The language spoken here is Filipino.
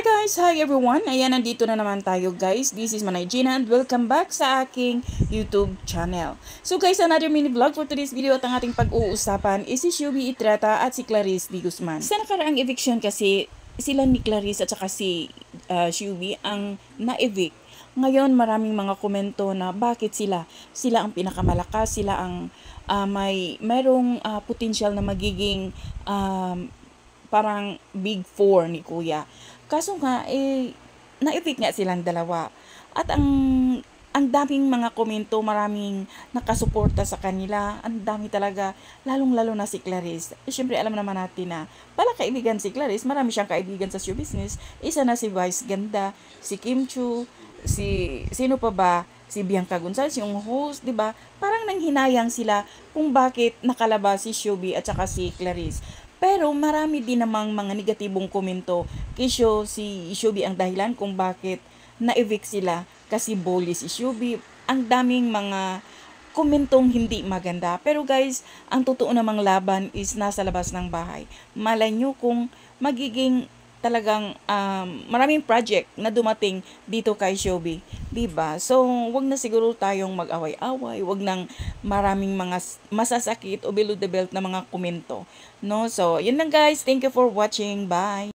Hi guys! Hi everyone! Ayan, nandito na naman tayo guys. This is Manay Gina and welcome back sa aking YouTube channel. So guys, another mini vlog for today's video at ang ating pag-uusapan is si Shubi Itrata at si Clarice D. Guzman. Sa nakaraang eviction kasi, sila ni Clarice at saka si Shubi ang na-evict. Ngayon, maraming mga komento na bakit sila ang pinakamalakas, sila ang mayroong potential na magiging parang big four ni Kuya. Kaso nga, na-evict nga silang dalawa. At ang daming mga komento, maraming nakasuporta sa kanila. Ang dami talaga, lalong-lalo na si Clarice. Siyempre, alam naman natin na pala kaibigan si Clarice, marami siyang kaibigan sa show business. Isa na si Vice Ganda, si Kim Chu, sino pa ba? Si Bianca Gonzalez, yung host, 'di ba? Parang nanghinayang sila kung bakit nakalabas si Shubi at saka si Clarice. Pero marami din namang mga negatibong komento kay si Shubi ang dahilan kung bakit na-evict sila kasi bully si Shubi. Ang daming mga komentong hindi maganda. Pero guys, ang totoo namang laban is nasa labas ng bahay. Malay nyo kung magiging talagang maraming project na dumating dito kay Shubi, 'di ba? So, wag na siguro tayong mag-away-away, wag nang maraming mga masasakit o below the belt na mga komento, no? So, yun lang guys. Thank you for watching. Bye.